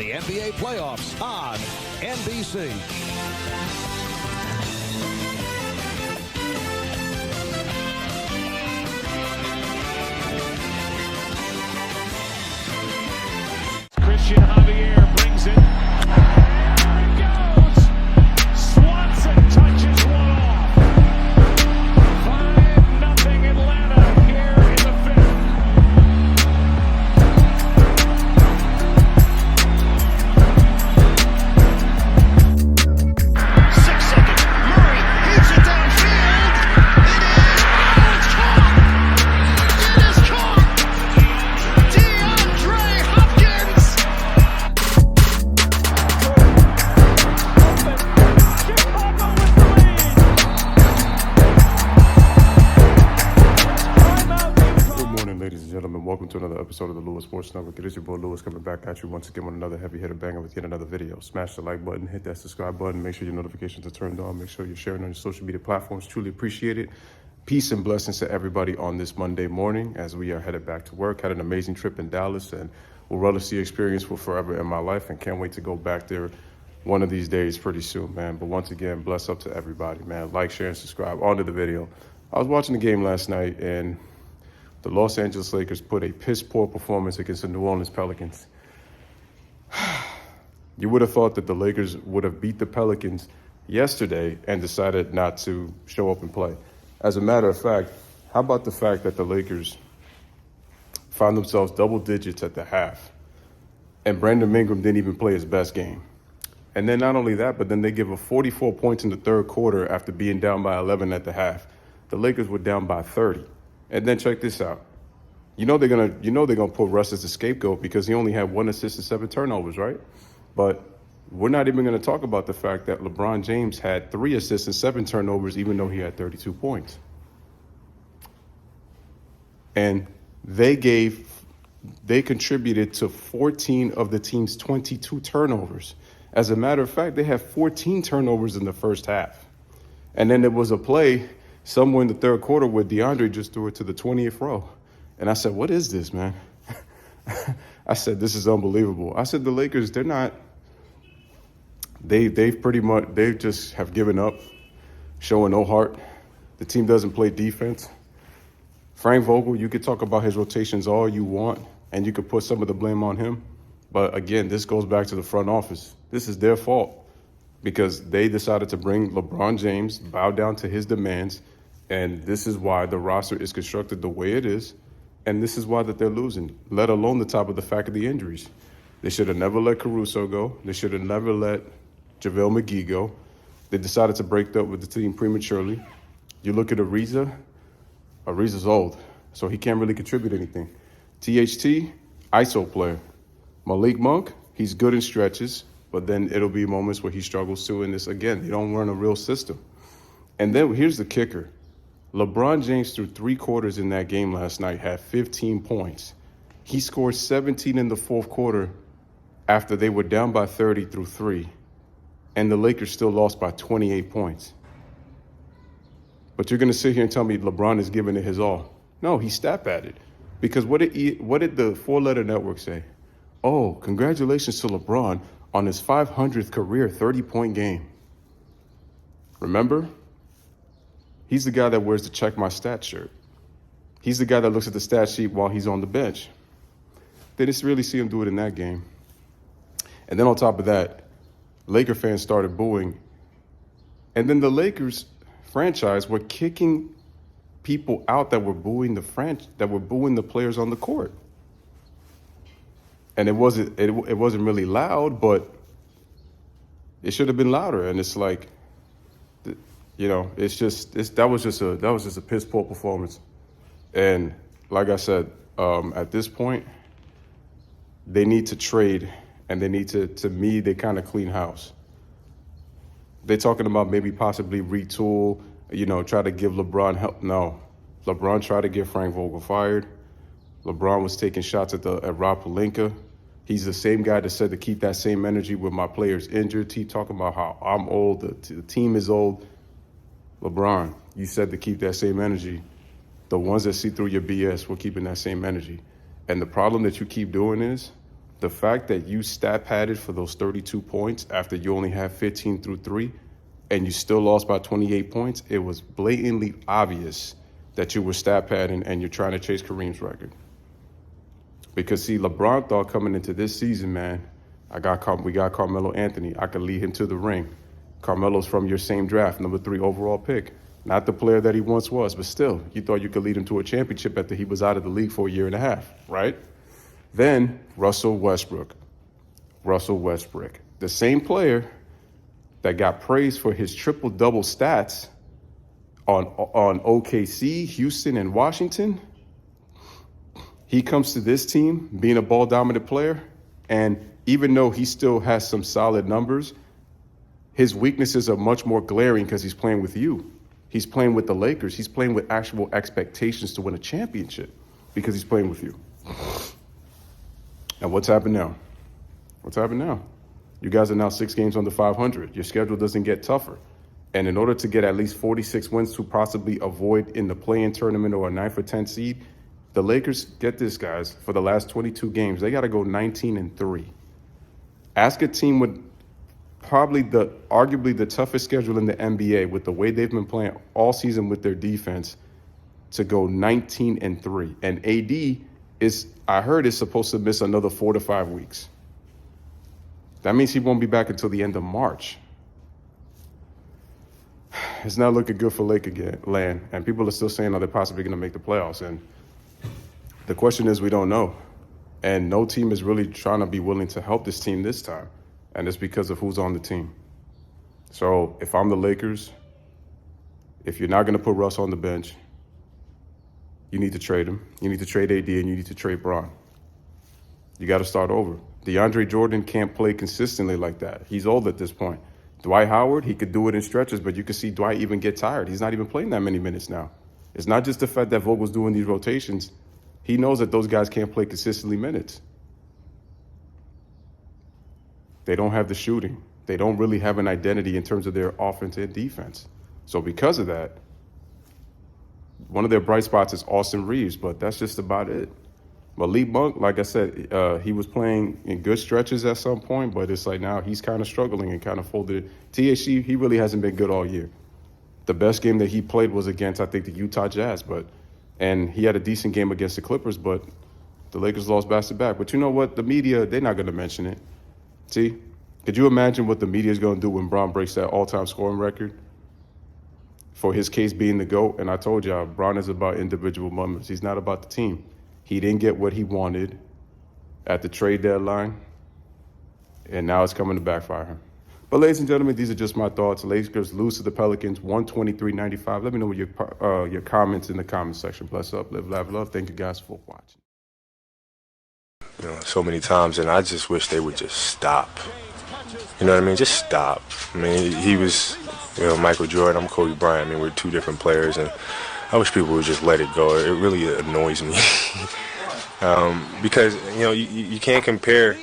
the NBA playoffs on NBC. Christian Javier brings it. There it goes. Swanson touches one off. 5-0 Atlanta here in the fifth. 6 seconds. Murray hits it downfield. It is. Oh, it's caught. It is caught. DeAndre Hopkins. Good morning, ladies and gentlemen. Welcome to another episode of the Louis Sports Network. It is your boy Louis coming back at you once again with another heavy hitter banger with yet another video. Smash the like button, hit that subscribe button, make sure your notifications are turned on, make sure you're sharing on your social media platforms. Truly appreciate it. Peace and blessings to everybody on this Monday morning as we are headed back to work. Had an amazing trip in Dallas and will relish the experience for forever in my life and can't wait to go back there one of these days pretty soon, man. But once again, bless up to everybody, man. Like, share, and subscribe. On to the video. I was watching the game last night and the Los Angeles Lakers put a piss-poor performance against the New Orleans Pelicans. You would have thought that the Lakers would have beat the Pelicans yesterday and decided not to show up and play. As a matter of fact, how about the fact that the Lakers found themselves double digits at the half and Brandon Ingram didn't even play his best game? And then not only that, but then they give up 44 points in the third quarter after being down by 11 at the half. The Lakers were down by 30. And then check this out. You know they're gonna put Russ as the scapegoat because he only had 1 assist and 7 turnovers, right? But we're not even gonna talk about the fact that LeBron James had 3 assists and 7 turnovers, even though he had 32 points. And they contributed to 14 of the team's 22 turnovers. As a matter of fact, they had 14 turnovers in the first half. And then there was a play somewhere in the third quarter where DeAndre just threw it to the 20th row. And I said, what is this, man? I said, this is unbelievable. I said, the Lakers, they're not, they just have given up, showing no heart. The team doesn't play defense. Frank Vogel, you could talk about his rotations all you want, and you could put some of the blame on him. But again, this goes back to the front office. This is their fault because they decided to bring LeBron James, bow down to his demands, and this is why the roster is constructed the way it is, and this is why that they're losing, let alone the top of the fact of the injuries. They should have never let Caruso go. They should have never let JaVale McGee go. They decided to break up with the team prematurely. You look at Ariza's old, so he can't really contribute anything. THT, ISO player. Malik Monk, he's good in stretches, but then it'll be moments where he struggles too. And this, again, they don't run a real system. And then here's the kicker. LeBron James, through 3 quarters in that game last night, had 15 points. He scored 17 in the fourth quarter after they were down by 30 through 3. And the Lakers still lost by 28 points. But you're going to sit here and tell me LeBron is giving it his all. No, he stat padded. Because what did the 4-letter network say? Oh, congratulations to LeBron on his 500th career 30-point game. Remember? He's the guy that wears the check my stats shirt. He's the guy that looks at the stat sheet while he's on the bench. They didn't really see him do it in that game. And then on top of that, Laker fans started booing. And then the Lakers franchise were kicking people out that were booing the players on the court. And it wasn't really loud, but it should have been louder. And it's like, you know, that was just a piss poor performance. And like I said, at this point, they need to trade, and they need to me, they kind of clean house. They're talking about maybe possibly retool, try to give LeBron help. No, LeBron tried to get Frank Vogel fired. LeBron was taking shots at Rob Pelinka. He's the same guy that said to keep that same energy with my players injured. Keep talking about how I'm old, the team is old. LeBron, you said to keep that same energy. The ones that see through your BS were keeping that same energy. And the problem that you keep doing is The fact that you stat padded for those 32 points after you only had 15 through 3 and you still lost by 28 points, it was blatantly obvious that you were stat padding and you're trying to chase Kareem's record. Because, see, LeBron thought coming into this season, man, we got Carmelo Anthony. I could lead him to the ring. Carmelo's from your same draft, number 3 overall pick. Not the player that he once was, but still, you thought you could lead him to a championship after he was out of the league for a year and a half, right? Then Russell Westbrook, the same player that got praised for his triple-double stats on OKC, Houston, and Washington. He comes to this team being a ball-dominant player, and even though he still has some solid numbers, his weaknesses are much more glaring because he's playing with you. He's playing with the Lakers. He's playing with actual expectations to win a championship because he's playing with you. And what's happened now? You guys are now 6 games under 500. Your schedule doesn't get tougher. And in order to get at least 46 wins to possibly avoid in the play-in tournament or a 9th or 10th seed, the Lakers, get this, guys, for the last 22 games, they got to go 19-3. Ask a team with arguably the toughest schedule in the NBA with the way they've been playing all season with their defense to go 19-3. And AD I heard is supposed to miss another 4 to 5 weeks. That means he won't be back until the end of March. It's not looking good for land, and people are still saying, they're possibly going to make the playoffs. And the question is, we don't know. And no team is really trying to be willing to help this team this time. And it's because of who's on the team. So if I'm the Lakers, if you're not going to put Russ on the bench, you need to trade him. You need to trade AD, and you need to trade Bron. You got to start over. DeAndre Jordan can't play consistently like that. He's old at this point. Dwight Howard, he could do it in stretches, but you can see Dwight even get tired. He's not even playing that many minutes now. It's not just the fact that Vogel's doing these rotations. He knows that those guys can't play consistently minutes. They don't have the shooting. They don't really have an identity in terms of their offense and defense. So because of that, one of their bright spots is Austin Reeves, but that's just about it. Malik Monk, like I said, he was playing in good stretches at some point, but it's like now he's kind of struggling and kind of folded. THC, he really hasn't been good all year. The best game that he played was against, I think, the Utah Jazz, and he had a decent game against the Clippers, but the Lakers lost back-to-back. But you know what? The media, they're not going to mention it. See? Could you imagine what the media is going to do when Bron breaks that all-time scoring record? For his case being the GOAT, and I told y'all, Bron is about individual moments. He's not about the team. He didn't get what he wanted at the trade deadline, and now it's coming to backfire him. But ladies and gentlemen, these are just my thoughts. Lakers lose to the Pelicans, 123-95. Let me know what your comments in the comment section. Bless up, live, laugh, love. Thank you guys for watching. So many times, and I just wish they would just stop. You know what I mean? Just stop. I mean, he was, Michael Jordan, I'm Kobe Bryant. I mean, we're 2 different players, and I wish people would just let it go. It really annoys me because you can't compare